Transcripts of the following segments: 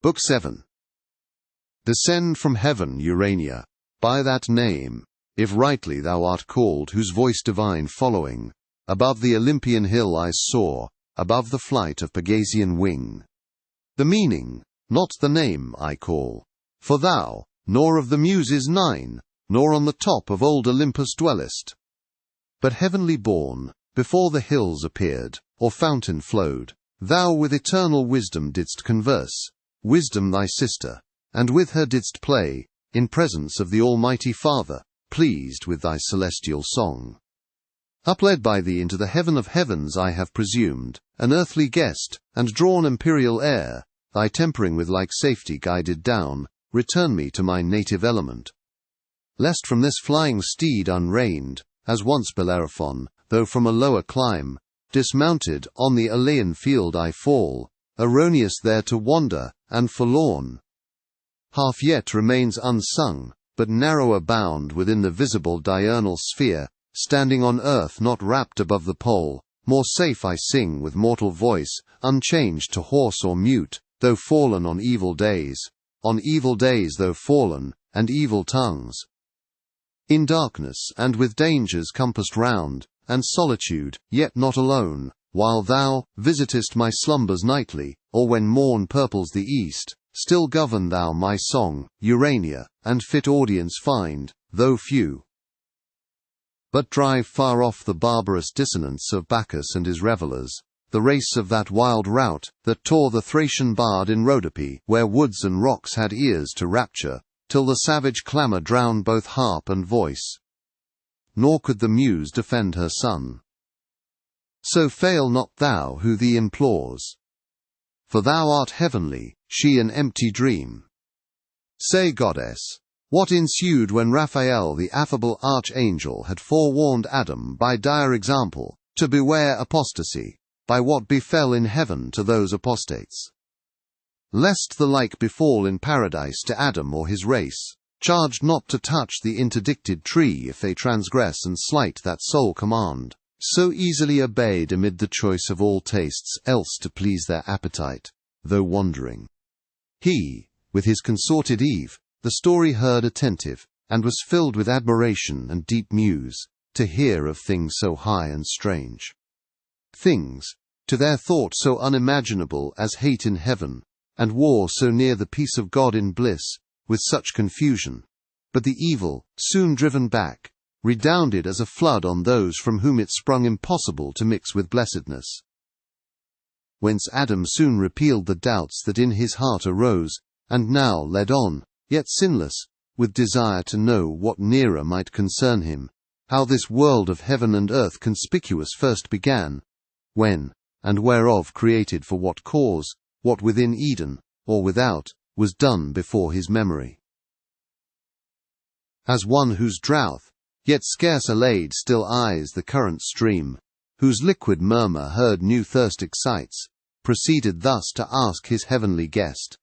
Book 7. Descend from heaven, Urania, by that name, if rightly thou art called, whose voice divine following, above the Olympian hill I soar, above the flight of Pegasian wing. The meaning, not the name, I call, for thou, nor of the Muses 9, nor on the top of old Olympus dwellest, but heavenly born, before the hills appeared, or fountain flowed, thou with eternal wisdom didst converse, wisdom thy sister, and with her didst play, in presence of the Almighty Father, pleased with thy celestial song. Upled by thee into the heaven of heavens I have presumed, an earthly guest, and drawn imperial air, thy tempering with like safety guided down, return me to my native element. Lest from this flying steed unreined, as once Bellerophon, though from a lower clime, dismounted, on the Alaean field I fall, erroneous there to wander, and forlorn. Half yet remains unsung, but narrower bound within the visible diurnal sphere, standing on earth not wrapped above the pole, more safe I sing with mortal voice, unchanged to hoarse or mute, though fallen on evil days though fallen, and evil tongues. In darkness, and with dangers compassed round, and solitude, yet not alone, while thou visitest my slumbers nightly, or when morn purples the east, still govern thou my song, Urania, and fit audience find, though few. But drive far off the barbarous dissonance of Bacchus and his revellers, the race of that wild rout that tore the Thracian bard in Rhodope, where woods and rocks had ears to rapture, till the savage clamour drowned both harp and voice. Nor could the Muse defend her son. So fail not thou who thee implores, for thou art heavenly, she an empty dream. Say, goddess, what ensued when Raphael the affable archangel had forewarned Adam by dire example, to beware apostasy, by what befell in heaven to those apostates? Lest the like befall in paradise to Adam or his race, charged not to touch the interdicted tree if they transgress and slight that sole command, so easily obeyed amid the choice of all tastes else to please their appetite, though wandering. He, with his consorted Eve, the story heard attentive, and was filled with admiration and deep muse, to hear of things so high and strange. Things, to their thought so unimaginable as hate in heaven, and war so near the peace of God in bliss, with such confusion. But the evil, soon driven back, redounded as a flood on those from whom it sprung impossible to mix with blessedness. Whence Adam soon repealed the doubts that in his heart arose, and now led on, yet sinless, with desire to know what nearer might concern him, how this world of heaven and earth conspicuous first began, when, and whereof created for what cause, what within Eden, or without, was done before his memory. As one whose drouth, yet scarce allayed, still eyes the current stream, whose liquid murmur heard new thirst excites, proceeded thus to ask his heavenly guest.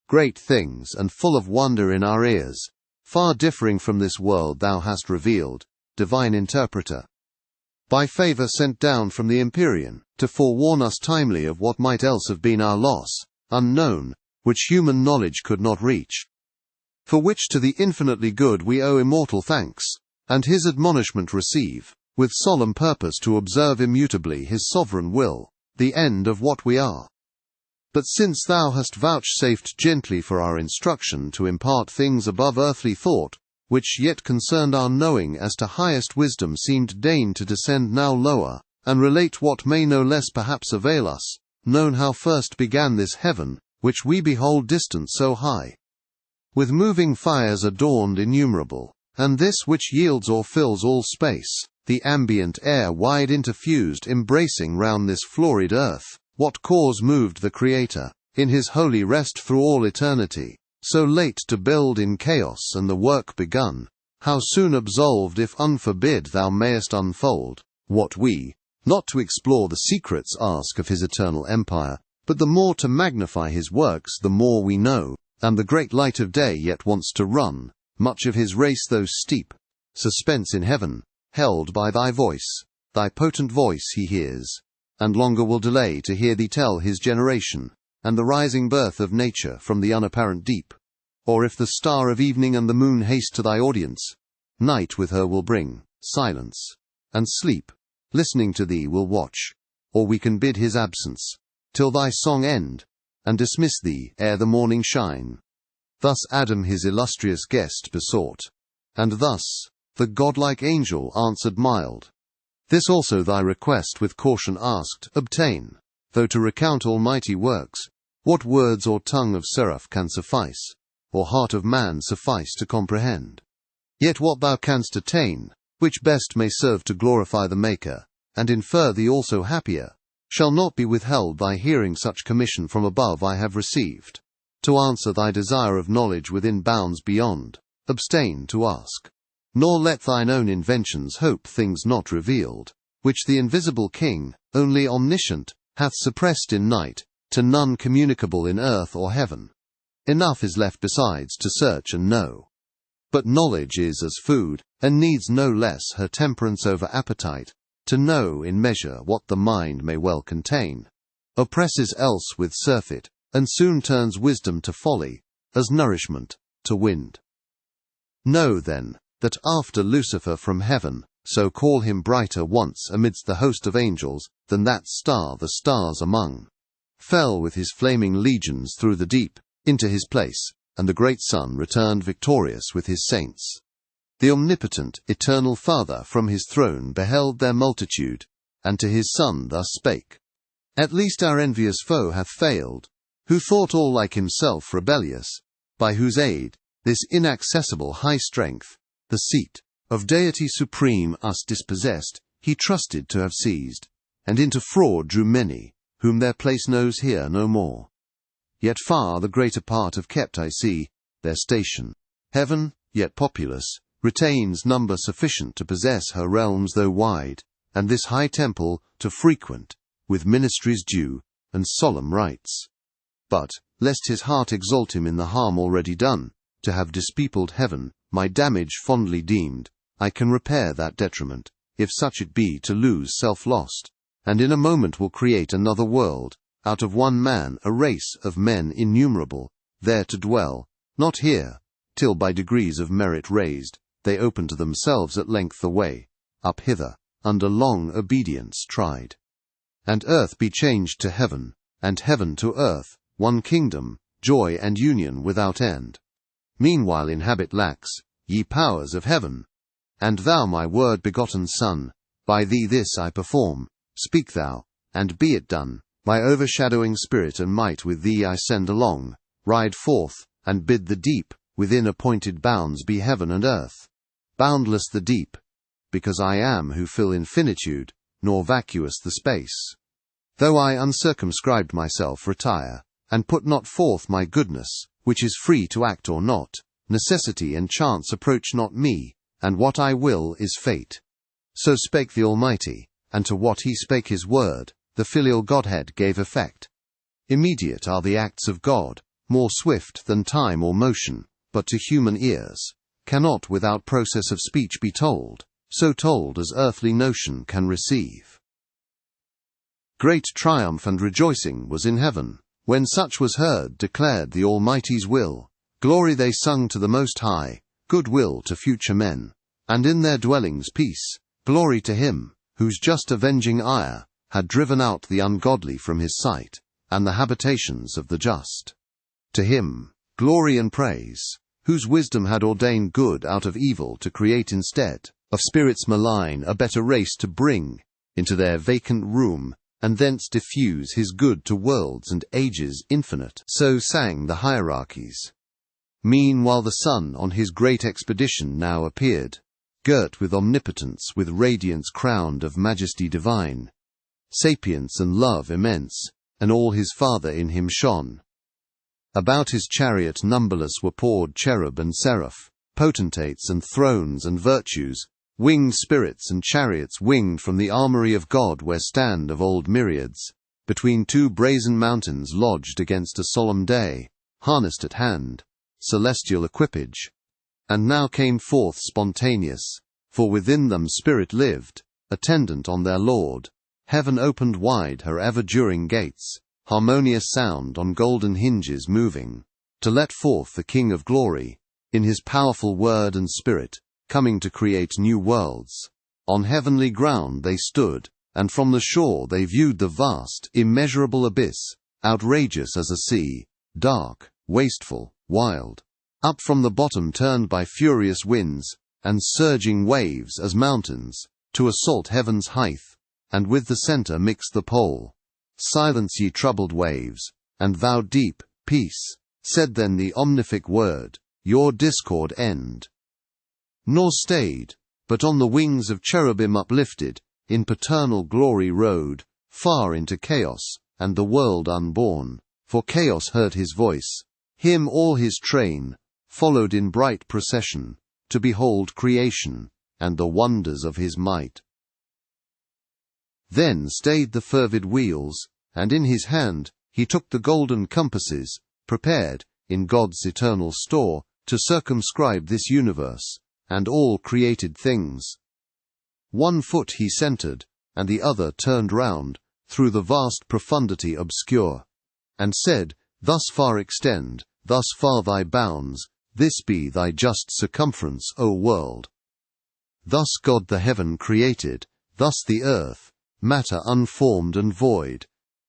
Great things, and full of wonder in our ears, far differing from this world thou hast revealed, divine interpreter, by favour sent down from the Empyrean, to forewarn us timely of what might else have been our loss, unknown, which human knowledge could not reach. For which to the infinitely good we owe immortal thanks, and his admonishment receive, with solemn purpose to observe immutably his sovereign will, the end of what we are. But since thou hast vouchsafed gently for our instruction to impart things above earthly thought, which yet concerned our knowing as to highest wisdom seemed deign to descend now lower, and relate what may no less perhaps avail us, known how first began this heaven, which we behold distant so high, with moving fires adorned innumerable, and this which yields or fills all space, the ambient air wide interfused embracing round this florid earth, what cause moved the Creator, in his holy rest through all eternity, so late to build in chaos and the work begun, how soon absolved if unforbid thou mayest unfold, what we, not to explore the secrets ask of his eternal empire, but the more to magnify his works the more we know, and the great light of day yet wants to run, much of his race though steep, suspense in heaven, held by thy voice, thy potent voice he hears, and longer will delay to hear thee tell his generation, and the rising birth of nature from the unapparent deep. Or if the star of evening and the moon haste to thy audience, night with her will bring silence, and sleep, listening to thee, will watch, or we can bid his absence, till thy song end, and dismiss thee ere the morning shine. Thus Adam his illustrious guest besought, and thus the godlike angel answered mild. This also thy request with caution asked, obtain, though to recount almighty works, what words or tongue of seraph can suffice, or heart of man suffice to comprehend? Yet what thou canst attain, which best may serve to glorify the Maker, and infer thee also happier, shall not be withheld by hearing such commission from above I have received. To answer thy desire of knowledge within bounds beyond, abstain to ask. Nor let thine own inventions hope things not revealed, which the invisible King, only omniscient, hath suppressed in night, to none communicable in earth or heaven. Enough is left besides to search and know. But knowledge is as food, and needs no less her temperance over appetite, to know in measure what the mind may well contain, oppresses else with surfeit, and soon turns wisdom to folly, as nourishment to wind. Know then, that after Lucifer from heaven, so call him brighter once amidst the host of angels, than that star the stars among, fell with his flaming legions through the deep, into his place, and the great sun returned victorious with his saints. The omnipotent, eternal Father from his throne beheld their multitude, and to his Son thus spake, At least our envious foe hath failed, who thought all like himself rebellious, by whose aid, this inaccessible high strength, the seat of deity supreme us dispossessed, he trusted to have seized, and into fraud drew many, whom their place knows here no more. Yet far the greater part have kept, I see, their station. Heaven, yet populous, retains number sufficient to possess her realms though wide, and this high temple to frequent, with ministries due, and solemn rites. But, lest his heart exalt him in the harm already done, to have dispeopled heaven, my damage fondly deemed, I can repair that detriment, if such it be to lose self-lost, and in a moment will create another world, out of one man a race of men innumerable, there to dwell, not here, till by degrees of merit raised, they open to themselves at length the way, up hither, under long obedience tried. And earth be changed to heaven, and heaven to earth, one kingdom, joy and union without end. Meanwhile inhabit lax, ye powers of heaven, and thou my word-begotten Son, by thee this I perform, speak thou, and be it done. My overshadowing spirit and might with thee I send along, ride forth, and bid the deep, within appointed bounds be heaven and earth. Boundless the deep, because I am who fill infinitude, nor vacuous the space. Though I uncircumscribed myself retire, and put not forth my goodness, which is free to act or not, necessity and chance approach not me, and what I will is fate. So spake the Almighty, and to what he spake his word, the filial Godhead gave effect. Immediate are the acts of God, more swift than time or motion, but to human ears, cannot without process of speech be told, so told as earthly notion can receive. Great triumph and rejoicing was in heaven, when such was heard declared the Almighty's will, glory they sung to the Most High, good will to future men, and in their dwellings peace, glory to him, whose just avenging ire had driven out the ungodly from his sight, and the habitations of the just. To him, glory and praise, whose wisdom had ordained good out of evil to create instead of spirits malign a better race to bring into their vacant room, and thence diffuse his good to worlds and ages infinite. So sang the hierarchies. Meanwhile the sun on his great expedition now appeared, girt with omnipotence, with radiance crowned of majesty divine, sapience and love immense, and all his Father in him shone. About his chariot numberless were poured cherub and seraph, potentates and thrones and virtues, winged spirits and chariots winged from the armory of God, where stand of old myriads, between two brazen mountains lodged against a solemn day, harnessed at hand, celestial equipage. And now came forth spontaneous, for within them spirit lived, attendant on their Lord. Heaven opened wide her ever-during gates, harmonious sound on golden hinges moving, to let forth the King of Glory, in his powerful word and spirit, coming to create new worlds. On heavenly ground they stood, and from the shore they viewed the vast, immeasurable abyss, outrageous as a sea, dark, wasteful, wild. Up from the bottom turned by furious winds, and surging waves as mountains, to assault heaven's height, and with the centre mix the pole. Silence, ye troubled waves, and thou deep, peace, said then the omnific word, your discord end. Nor stayed, but on the wings of cherubim uplifted, in paternal glory rode, far into chaos, and the world unborn, for chaos heard his voice, him all his train, followed in bright procession, to behold creation, and the wonders of his might. Then stayed the fervid wheels, and in his hand he took the golden compasses, prepared, in God's eternal store, to circumscribe this universe, and all created things. One foot he centered, and the other turned round, through the vast profundity obscure, and said, thus far extend, thus far thy bounds, this be thy just circumference, O world. Thus God the heaven created, thus the earth, matter unformed and void.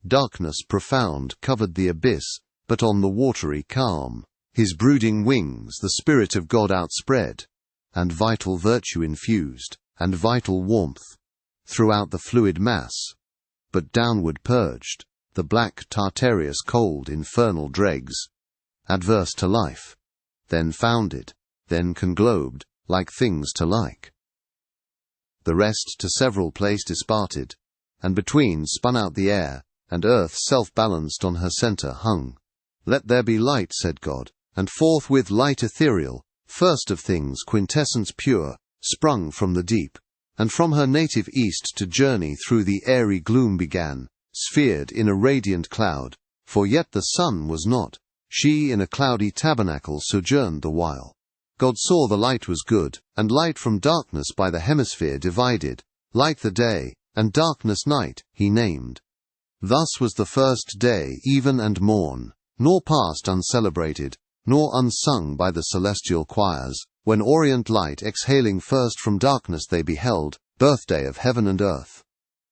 Darkness profound covered the abyss, but on the watery calm, his brooding wings the Spirit of God outspread, and vital virtue infused, and vital warmth, throughout the fluid mass, but downward purged, the black Tartareous cold infernal dregs, adverse to life, then founded, then conglobed, like things to like. The rest to several place disparted, and between spun out the air, and earth self-balanced on her centre hung. Let there be light, said God, and forthwith light ethereal, first of things quintessence pure, sprung from the deep, and from her native east to journey through the airy gloom began, sphered in a radiant cloud, for yet the sun was not, she in a cloudy tabernacle sojourned the while. God saw the light was good, and light from darkness by the hemisphere divided, light the day, and darkness night, he named. Thus was the first day even and morn, nor passed uncelebrated, nor unsung by the celestial choirs, when orient light exhaling first from darkness they beheld, birthday of heaven and earth.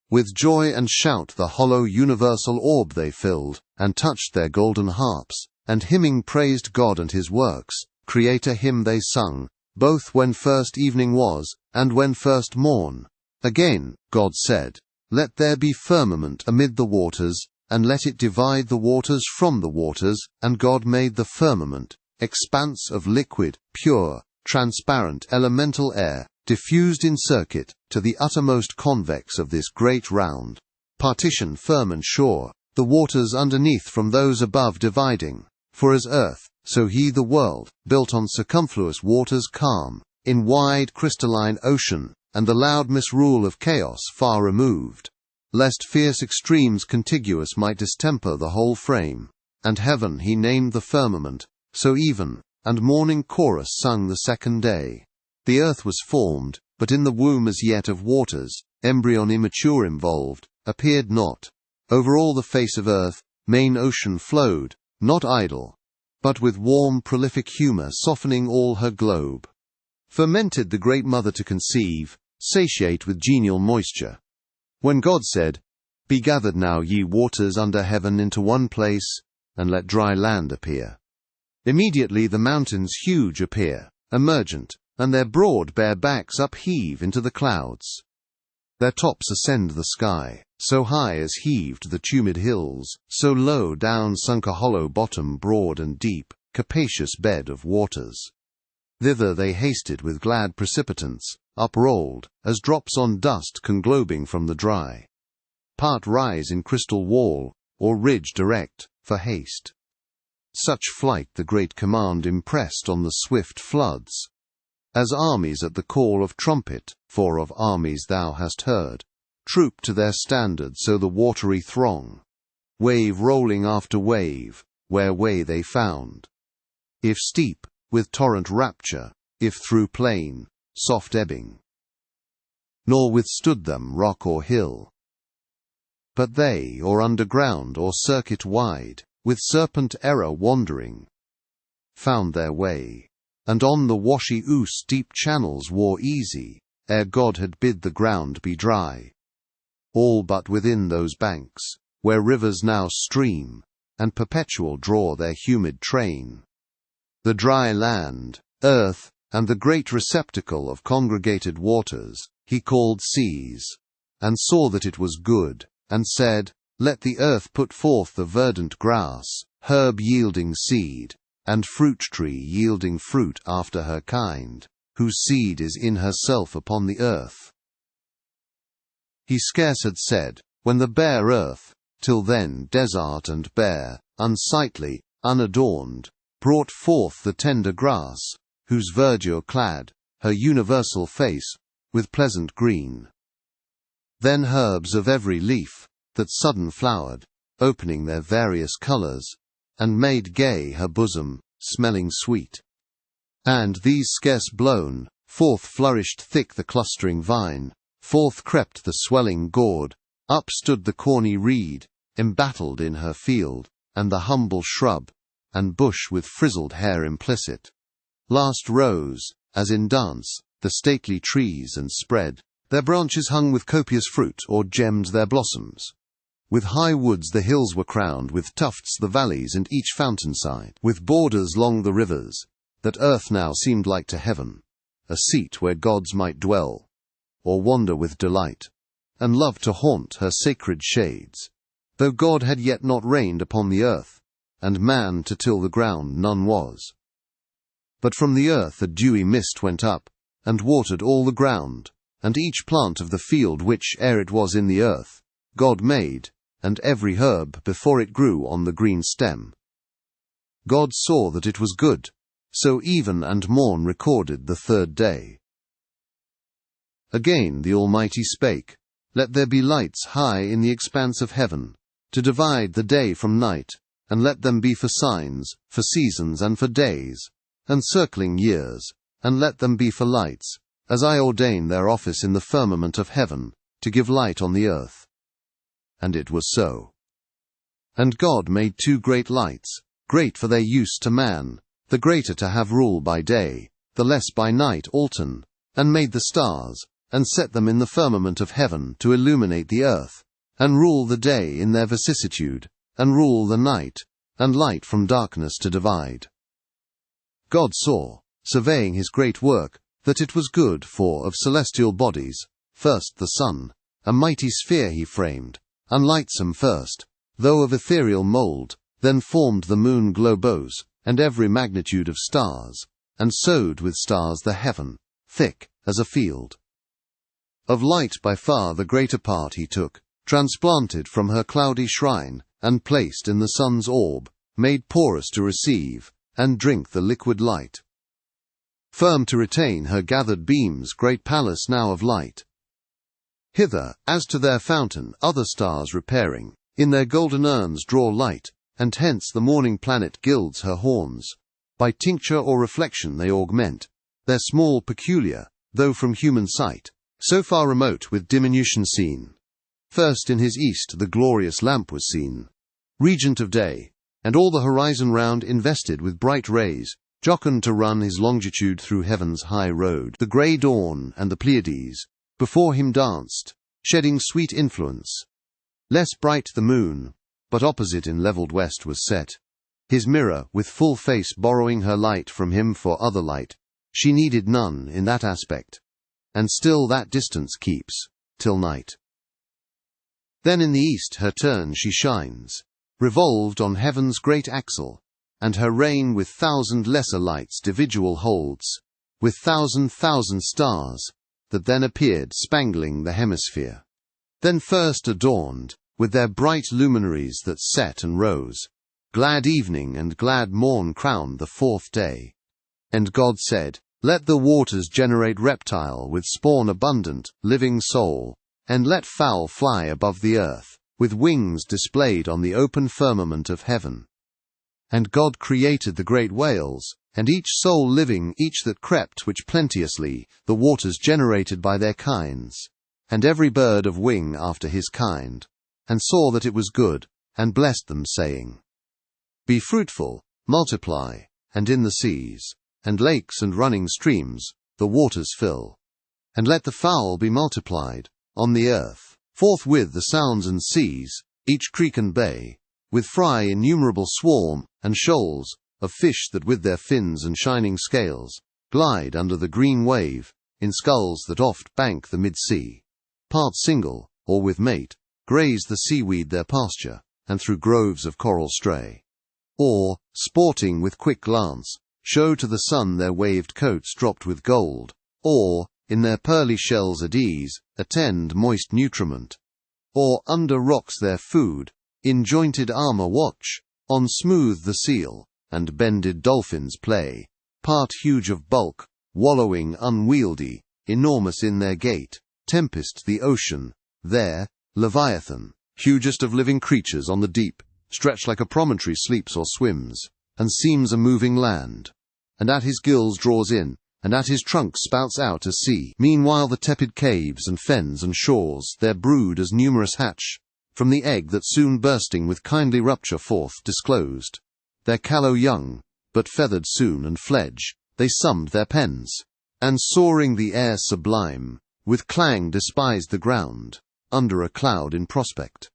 With joy and shout the hollow universal orb they filled, and touched their golden harps, and hymning praised God and his works, Creator hymn they sung, both when first evening was, and when first morn. Again, God said, let there be firmament amid the waters, and let it divide the waters from the waters, and God made the firmament, expanse of liquid, pure, transparent elemental air, diffused in circuit, to the uttermost convex of this great round, partition firm and sure, the waters underneath from those above dividing, for as earth, so he the world, built on circumfluous waters calm, in wide crystalline ocean, and the loud misrule of chaos far removed, lest fierce extremes contiguous might distemper the whole frame, and heaven he named the firmament, so even, and morning chorus sung the second day. The earth was formed, but in the womb as yet of waters, embryon immature involved, appeared not. Over all the face of earth, main ocean flowed, not idle, but with warm prolific humour softening all her globe. Fermented the great mother to conceive, satiate with genial moisture. When God said, be gathered now ye waters under heaven into one place, and let dry land appear. Immediately the mountains huge appear, emergent, and their broad bare backs upheave into the clouds. Their tops ascend the sky, so high as heaved the tumid hills, so low down sunk a hollow bottom broad and deep, capacious bed of waters. Thither they hasted with glad precipitance, uprolled, as drops on dust conglobing from the dry. Part rise in crystal wall, or ridge direct, for haste. Such flight the great command impressed on the swift floods. As armies at the call of trumpet, for of armies thou hast heard, troop to their standard so the watery throng, wave rolling after wave, where way they found. If steep, with torrent rapture, if through plain, soft ebbing. Nor withstood them rock or hill. but they, or underground or circuit wide, with serpent error wandering, found their way, and on the washy Ouse deep channels wore easy, ere God had bid the ground be dry. All but within those banks, where rivers now stream, and perpetual draw their humid train. The dry land, earth, and the great receptacle of congregated waters, he called seas, and saw that it was good, and said, Let the earth put forth the verdant grass, herb yielding seed, and fruit tree yielding fruit after her kind, whose seed is in herself upon the earth. He scarce had said, when the bare earth, till then desert and bare, unsightly, unadorned, brought forth the tender grass, whose verdure clad her universal face with pleasant green. Then herbs of every leaf, that sudden flowered, opening their various colours, and made gay her bosom, smelling sweet. And these scarce blown, forth flourished thick the clustering vine, forth crept the swelling gourd, up stood the corny reed, embattled in her field, and the humble shrub, and bush with frizzled hair implicit. Last rose, as in dance, the stately trees, and spread their branches hung with copious fruit, or gemmed their blossoms. With high woods the hills were crowned, with tufts the valleys, and each fountainside, with borders long the rivers, that earth now seemed like to heaven, a seat where gods might dwell, or wander with delight, and love to haunt her sacred shades, though God had yet not reigned upon the earth, and man to till the ground none was. But from the earth a dewy mist went up, and watered all the ground, and each plant of the field which, ere it was in the earth, God made, and every herb before it grew on the green stem. God saw that it was good, so even and morn recorded the third day. Again the Almighty spake, Let there be lights high in the expanse of heaven, to divide the day from night, and let them be for signs, for seasons, and for days, and circling years, and let them be for lights, as I ordain their office in the firmament of heaven, to give light on the earth. And it was so. And God made 2 great lights, great for their use to man, the greater to have rule by day, the less by night altern, and made the stars, and set them in the firmament of heaven to illuminate the earth, and rule the day in their vicissitude, and rule the night, and light from darkness to divide. God saw, surveying his great work, that it was good, for of celestial bodies, first the sun, a mighty sphere he framed, unlightsome first, though of ethereal mould, then formed the moon globose, and every magnitude of stars, and sowed with stars the heaven, thick as a field. Of light by far the greater part he took, transplanted from her cloudy shrine, and placed in the sun's orb, made porous to receive, and drink the liquid light. Firm to retain her gathered beams, great palace now of light. Hither, as to their fountain, other stars repairing, in their golden urns draw light, and hence the morning planet gilds her horns. By tincture or reflection they augment, their small peculiar, though from human sight, so far remote with diminution seen. First in his east the glorious lamp was seen, regent of day, and all the horizon round invested with bright rays, jocund to run his longitude through heaven's high road. The grey dawn and the Pleiades before him danced, shedding sweet influence. Less bright the moon, but opposite in levelled west was set, his mirror with full face borrowing her light from him for other light. She needed none in that aspect, and still that distance keeps, till night. Then in the east her turn she shines, revolved on heaven's great axle, and her reign with 1,000 lesser lights dividual holds, with 1,000 stars, that then appeared spangling the hemisphere. Then first adorned, with their bright luminaries that set and rose, glad evening and glad morn crowned the 4th day. And God said, Let the waters generate reptile with spawn abundant, living soul, and let fowl fly above the earth, with wings displayed on the open firmament of heaven. And God created the great whales, and each soul living, each that crept, which plenteously the waters generated by their kinds, and every bird of wing after his kind. and saw that it was good, and blessed them, saying, Be fruitful, multiply, and in the seas, and lakes and running streams, the waters fill. And let the fowl be multiplied on the earth. Forthwith the sounds and seas, each creek and bay, with fry innumerable swarm, and shoals, of fish that with their fins and shining scales, glide under the green wave, in skulls that oft bank the mid-sea, part single, or with mate, graze the seaweed their pasture, and through groves of coral stray. Or, sporting with quick glance, show to the sun their waved coats dropped with gold, or, in their pearly shells at ease, attend moist nutriment. Or under rocks their food, in jointed armour watch, on smooth the seal, and bended dolphins play, part huge of bulk, wallowing unwieldy, enormous in their gait, tempest the ocean, there, Leviathan, hugest of living creatures on the deep, stretched like a promontory sleeps or swims, and seems a moving land, and at his gills draws in, and at his trunk spouts out a sea. Meanwhile the tepid caves and fens and shores their brood as numerous hatch, from the egg that soon bursting with kindly rupture forth disclosed. Their callow young, but feathered soon and fledge, they summed their pens, and soaring the air sublime, with clang despised the ground, under a cloud in prospect.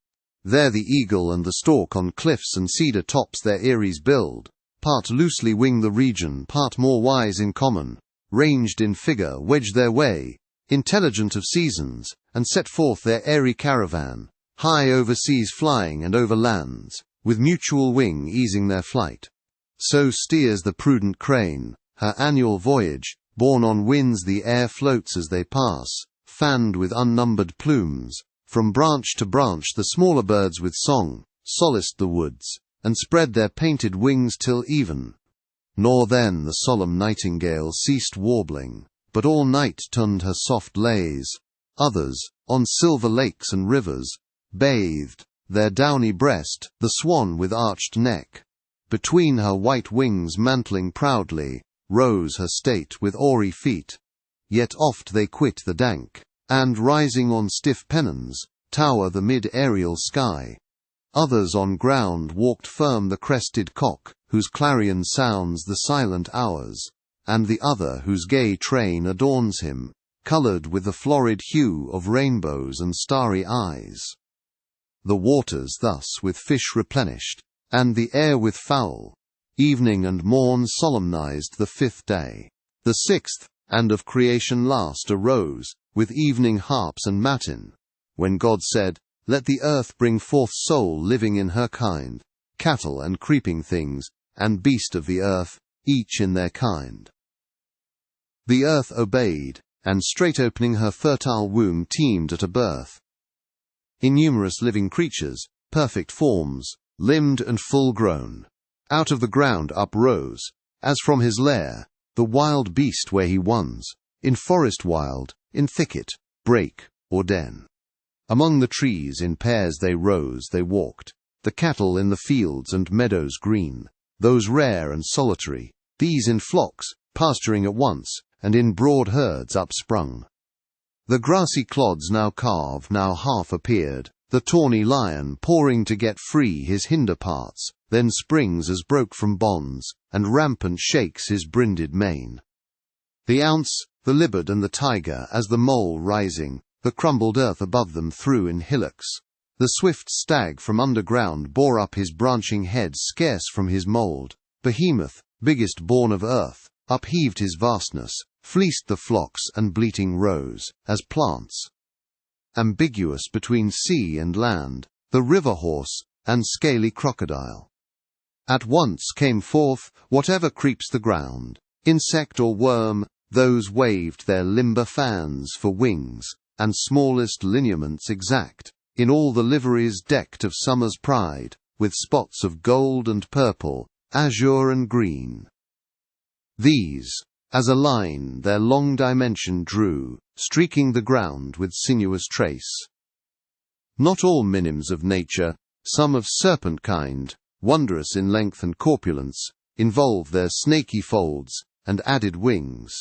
There the eagle and the stork on cliffs and cedar tops their eyries build, part loosely wing the region, part more wise in common, ranged in figure wedge their way, intelligent of seasons, and set forth their airy caravan, high over seas flying and over lands, with mutual wing easing their flight. So steers the prudent crane, her annual voyage, borne on winds the air floats as they pass, fanned with unnumbered plumes. From branch to branch the smaller birds with song solaced the woods, and spread their painted wings till even. Nor then the solemn nightingale ceased warbling, but all night tuned her soft lays. Others, on silver lakes and rivers, bathed their downy breast, the swan with arched neck. Between her white wings mantling proudly, rose her state with oary feet. Yet oft they quit the dank, and rising on stiff pennons, tower the mid-aerial sky. Others on ground walked firm the crested cock, whose clarion sounds the silent hours, and the other whose gay train adorns him, coloured with the florid hue of rainbows and starry eyes. The waters thus with fish replenished, and the air with fowl, evening and morn solemnized the 5th day. The 6th, and of creation last, arose, with evening harps and matin, when God said, Let the earth bring forth soul living in her kind, cattle and creeping things, and beast of the earth, each in their kind. The earth obeyed, and straight opening her fertile womb teemed at a birth. Innumerous living creatures, perfect forms, limbed and full grown. Out of the ground uprose, as from his lair, the wild beast where he wons, in forest wild, in thicket, brake, or den. Among the trees in pairs they rose, they walked, the cattle in the fields and meadows green, those rare and solitary, these in flocks, pasturing at once, and in broad herds upsprung. The grassy clods now carved, now half appeared, the tawny lion pouring to get free his hinder parts, then springs as broke from bonds, and rampant shakes his brinded mane. The ounce, the leopard and the tiger as the mole rising, the crumbled earth above them threw in hillocks. The swift stag from underground bore up his branching head scarce from his mould. Behemoth, biggest born of earth, upheaved his vastness, fleeced the flocks and bleating rose, as plants. Ambiguous between sea and land, the river horse, and scaly crocodile. At once came forth, whatever creeps the ground, insect or worm, those waved their limber fans for wings, and smallest lineaments exact, in all the liveries decked of summer's pride, with spots of gold and purple, azure and green. These, as a line their long dimension drew, streaking the ground with sinuous trace. Not all minims of nature, some of serpent kind, wondrous in length and corpulence, involve their snaky folds, and added wings.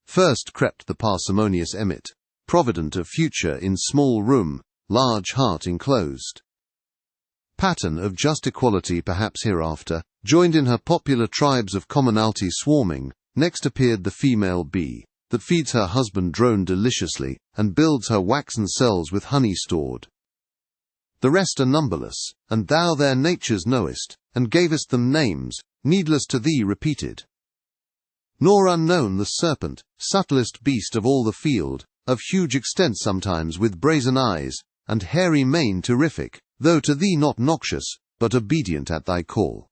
First crept the parsimonious emmet, provident of future in small room, large heart enclosed. Pattern of just equality perhaps hereafter, joined in her popular tribes of commonalty swarming, next appeared the female bee, that feeds her husband drone deliciously, and builds her waxen cells with honey stored. The rest are numberless, and thou their natures knowest, and gavest them names, needless to thee repeated. Nor unknown the serpent, subtlest beast of all the field, of huge extent sometimes with brazen eyes, and hairy mane terrific, though to thee not noxious, but obedient at thy call.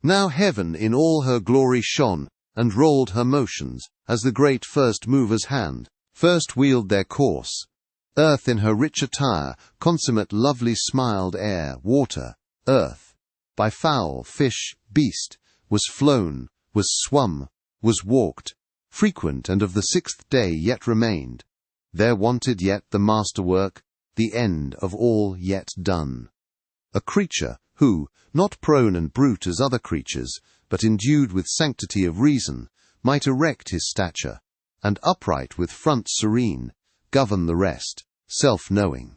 Now heaven in all her glory shone, and rolled her motions, as the great first mover's hand first wheeled their course. Earth in her rich attire, consummate lovely smiled air, water, earth, by fowl, fish, beast, was flown, was swum, was walked, frequent and of the sixth day yet remained. There wanted yet the masterwork, the end of all yet done. A creature, who, not prone and brute as other creatures, but endued with sanctity of reason, might erect his stature, and upright with front serene, govern the rest, self-knowing.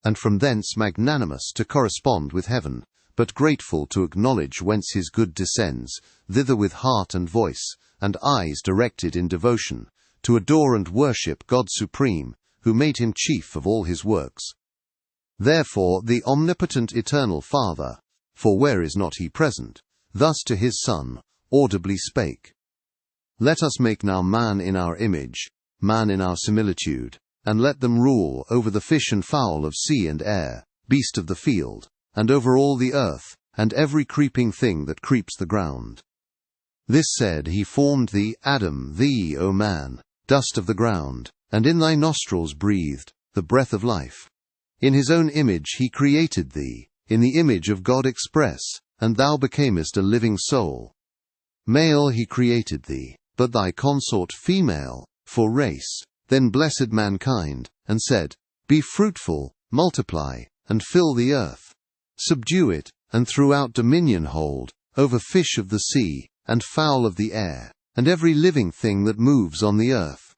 And from thence magnanimous to correspond with heaven, but grateful to acknowledge whence his good descends, thither with heart and voice, and eyes directed in devotion, to adore and worship God supreme, who made him chief of all his works. Therefore the omnipotent eternal Father, for where is not he present, thus to his Son, audibly spake, Let us make now man in our image, man in our similitude, and let them rule over the fish and fowl of sea and air, beast of the field, and over all the earth, and every creeping thing that creeps the ground. This said, he formed thee, Adam, thee, O man, dust of the ground, and in thy nostrils breathed the breath of life. In his own image he created thee, in the image of God express, and thou becamest a living soul. Male he created thee, but thy consort female, for race. Then blessed mankind, and said, Be fruitful, multiply, and fill the earth. Subdue it, and throughout dominion hold, over fish of the sea, and fowl of the air, and every living thing that moves on the earth.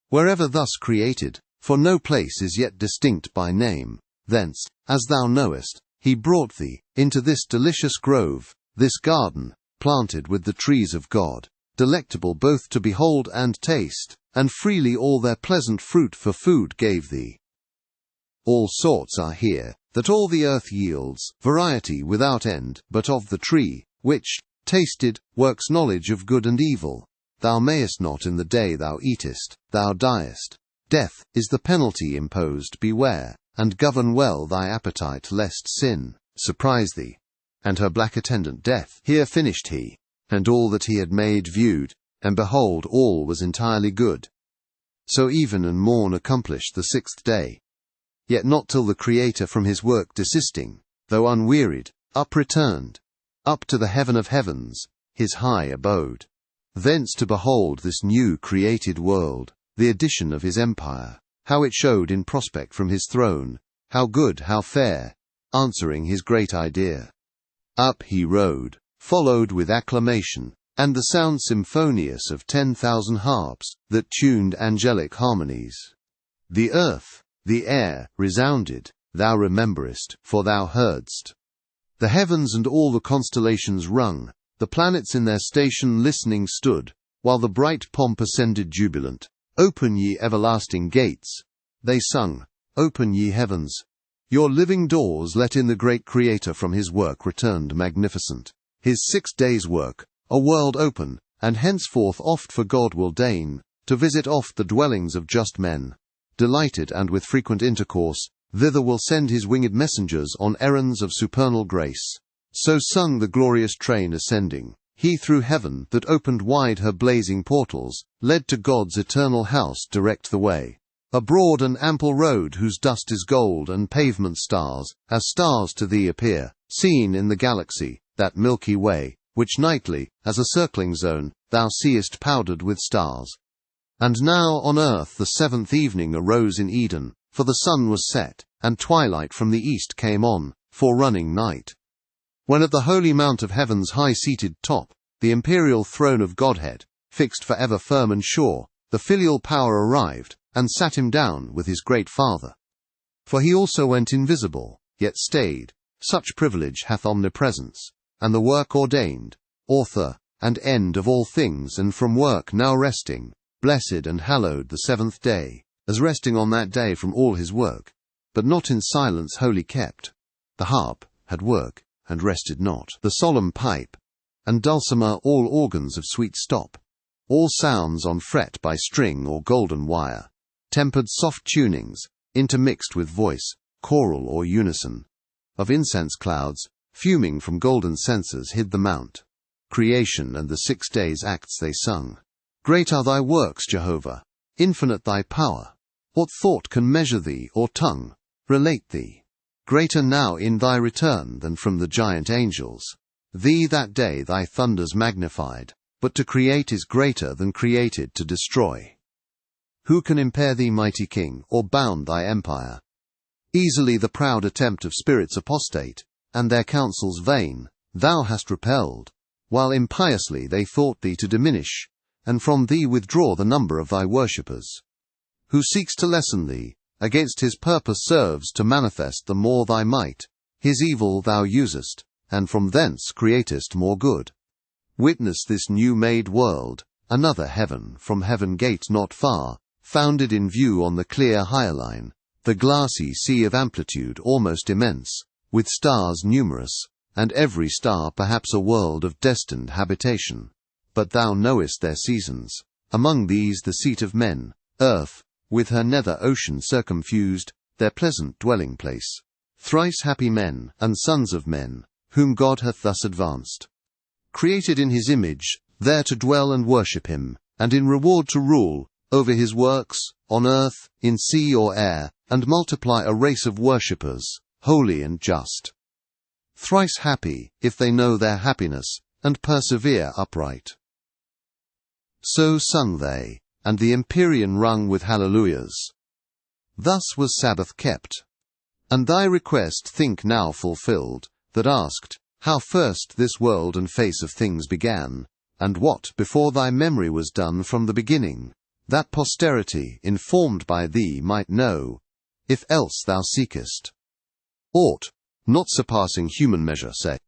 Wherever thus created, for no place is yet distinct by name, thence, as thou knowest, he brought thee into this delicious grove, this garden, planted with the trees of God, delectable both to behold and taste, and freely all their pleasant fruit for food gave thee. All sorts are here, that all the earth yields, variety without end, but of the tree, which, tasted, works knowledge of good and evil. Thou mayest not in the day thou eatest, thou diest. Death is the penalty imposed, beware, and govern well thy appetite, lest sin surprise thee. And her black attendant Death, here finished he, and all that he had made viewed, and behold all was entirely good. So even and morn accomplished the sixth day. Yet not till the Creator from his work desisting, though unwearied, up-returned, up to the heaven of heavens, his high abode. Thence to behold this new created world, the addition of his empire, how it showed in prospect from his throne, how good, how fair, answering his great idea. Up he rode, followed with acclamation, and the sound symphonious of 10,000 harps, that tuned angelic harmonies. The earth, the air, resounded, thou rememberest, for thou heardst. The heavens and all the constellations rung, the planets in their station listening stood, while the bright pomp ascended jubilant. Open ye everlasting gates, they sung, open ye heavens. Your living doors let in the great Creator from his work returned magnificent. His 6 days' work, a world open, and henceforth oft for God will deign, to visit oft the dwellings of just men. Delighted and with frequent intercourse, thither will send his winged messengers on errands of supernal grace. So sung the glorious train ascending. He through heaven, that opened wide her blazing portals, led to God's eternal house direct the way. A broad and ample road whose dust is gold and pavement stars, as stars to thee appear, seen in the galaxy, that Milky Way, which nightly, as a circling zone, thou seest powdered with stars. And now on earth the 7th evening arose in Eden, for the sun was set, and twilight from the east came on, forerunning night. When at the holy mount of heaven's high-seated top, the imperial throne of Godhead, fixed for ever firm and sure, the filial power arrived, and sat him down with his great Father. For he also went invisible, yet stayed. Such privilege hath omnipresence, and the work ordained, author and end of all things, and from work now resting, blessed and hallowed the seventh day, as resting on that day from all his work, but not in silence wholly kept. The harp had work, and rested not. The solemn pipe, and dulcimer, all organs of sweet stop, all sounds on fret by string or golden wire, tempered soft tunings, intermixed with voice, choral or unison, of incense clouds, fuming from golden censers hid the mount. Creation and the 6 days' acts they sung. Great are thy works, Jehovah, infinite thy power. What thought can measure thee, or tongue relate thee? Greater now in thy return than from the giant angels. Thee that day thy thunders magnified, but to create is greater than created to destroy. Who can impair thee, mighty King, or bound thy empire? Easily the proud attempt of spirits apostate, and their counsels vain, thou hast repelled, while impiously they thought thee to diminish, and from thee withdraw the number of thy worshippers. Who seeks to lessen thee, against his purpose serves to manifest the more thy might. His evil thou usest, and from thence createst more good. Witness this new-made world, another heaven from heaven gate not far, founded in view on the clear hyaline, the glassy sea of amplitude almost immense, with stars numerous, and every star perhaps a world of destined habitation. But thou knowest their seasons. Among these the seat of men, earth, with her nether ocean circumfused, their pleasant dwelling place. Thrice happy men, and sons of men, whom God hath thus advanced. Created in his image, there to dwell and worship him, and in reward to rule, over his works, on earth, in sea or air, and multiply a race of worshippers, holy and just. Thrice happy, if they know their happiness, and persevere upright. So sung they, and the empyrean rung with hallelujahs. Thus was Sabbath kept. And thy request think now fulfilled, that asked, how first this world and face of things began, and what before thy memory was done from the beginning, that posterity, informed by thee, might know, if else thou seekest aught not surpassing human measure, say.